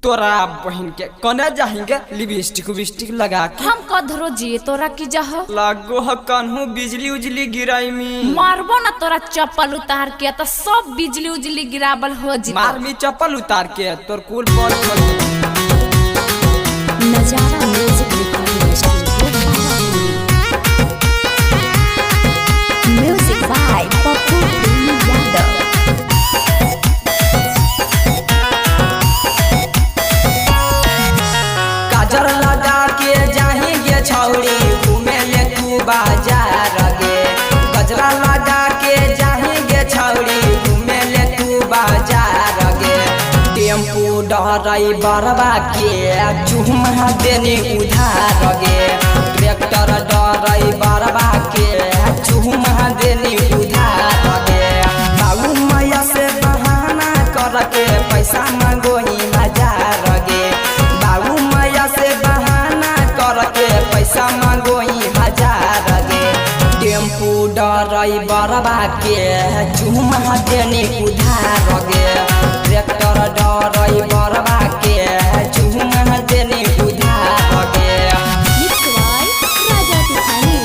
तोरा बहन के कने जाएंगे लिपस्टिक विस्टिक लगा के हम कधरो जी तोरा की जह लागो ह कन्हू बिजली उजली गिराई में मारबो ना तोरा चप्पल उतार के तो सब बिजली उजली गिरावल हो जी मार मी चप्पल उतार के तोर कुल बॉल नजारा music recording studio music by Pappu Yadav काजर लगा के जाएंगे छौड़ी घूमे ले तू बाजार गे गजरा लगा के जाएंगे छौड़ी घूमे ले तू बाजार गे टेम्पू डराई बरबा के चुमा देने उधार गे ट्रैक्टर डराई बरबा के चुमा देने उधार गे बाबू मैया से बहाना करके पैसा मांगोही बाजार गे बाबू मैया से बहाना करके पैसा मांगोही हजार गे टेम्पू डराई बरबा के चुमा देने उधार गे ट्रैक्टर डराई बरबा के चुमा देने उधार गे राजा तूफानी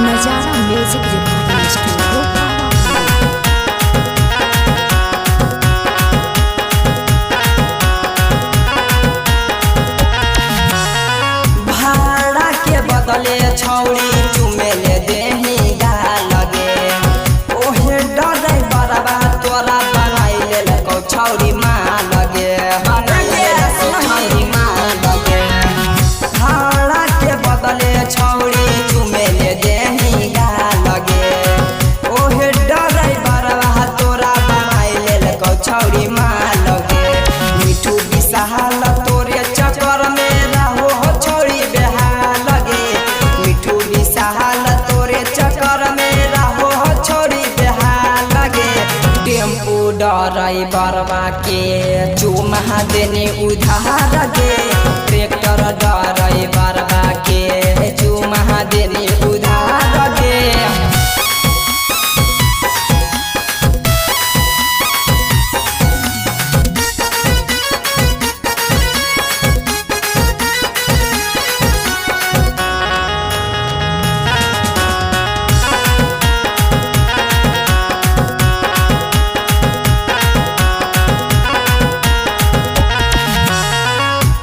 नजारा म्यूजिक रिकॉर्डिंग स्टूडियो भाड़ा के बदले छौड़ी चुमेले देही लगे ओहे डरै बरबा तोरा बनाई लेल कौ छौड़ी माँ लगे छौड़ी माँ लगे भाड़ा के बदले छौड़ी चुमेले देही लगे ओहे डरै बरबा तोरा बनाई लेल कौ छौड़ी माँ लगे मिठू विशाल तोरे चक्कर में रहो छौड़ी बेहाल लगे मिठू विशाल तोरे चक्कर में रहो छौड़ी बेहाल लगे टेम्पू डराई बरबा के चुमा देने उधार गे ट्रैक्टर डराई बरबा के चुमा देने उधार गे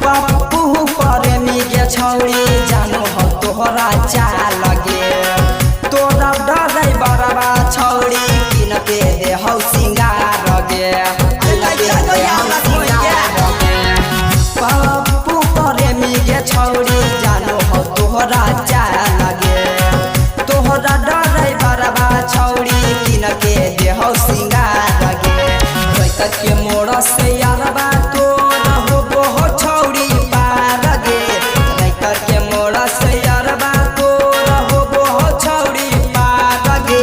पप्पू प्रेमी के छौड़ी जानो हो तोहरा चाल लगे तोरा डरै बरबा छौड़ी किन के दे हौ सिंगार गे पप्पू प्रेमी के छौड़ी जानो हो तोहरा चाल लगे तोहरा डरै बरबा छौड़ी किन के दे हौ सिंगार गे रैत के मोड़ से यारबा तोरा हो बहु छौड़ी पार गे रैत के मोड़ से यारबा तोरा हो बहु छौड़ी पार गे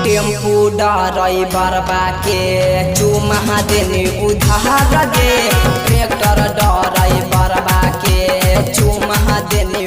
टेम्पू डराई बरबा के चुमा देने उधार गे ट्रैक्टर डराई बरबा के चुमा देने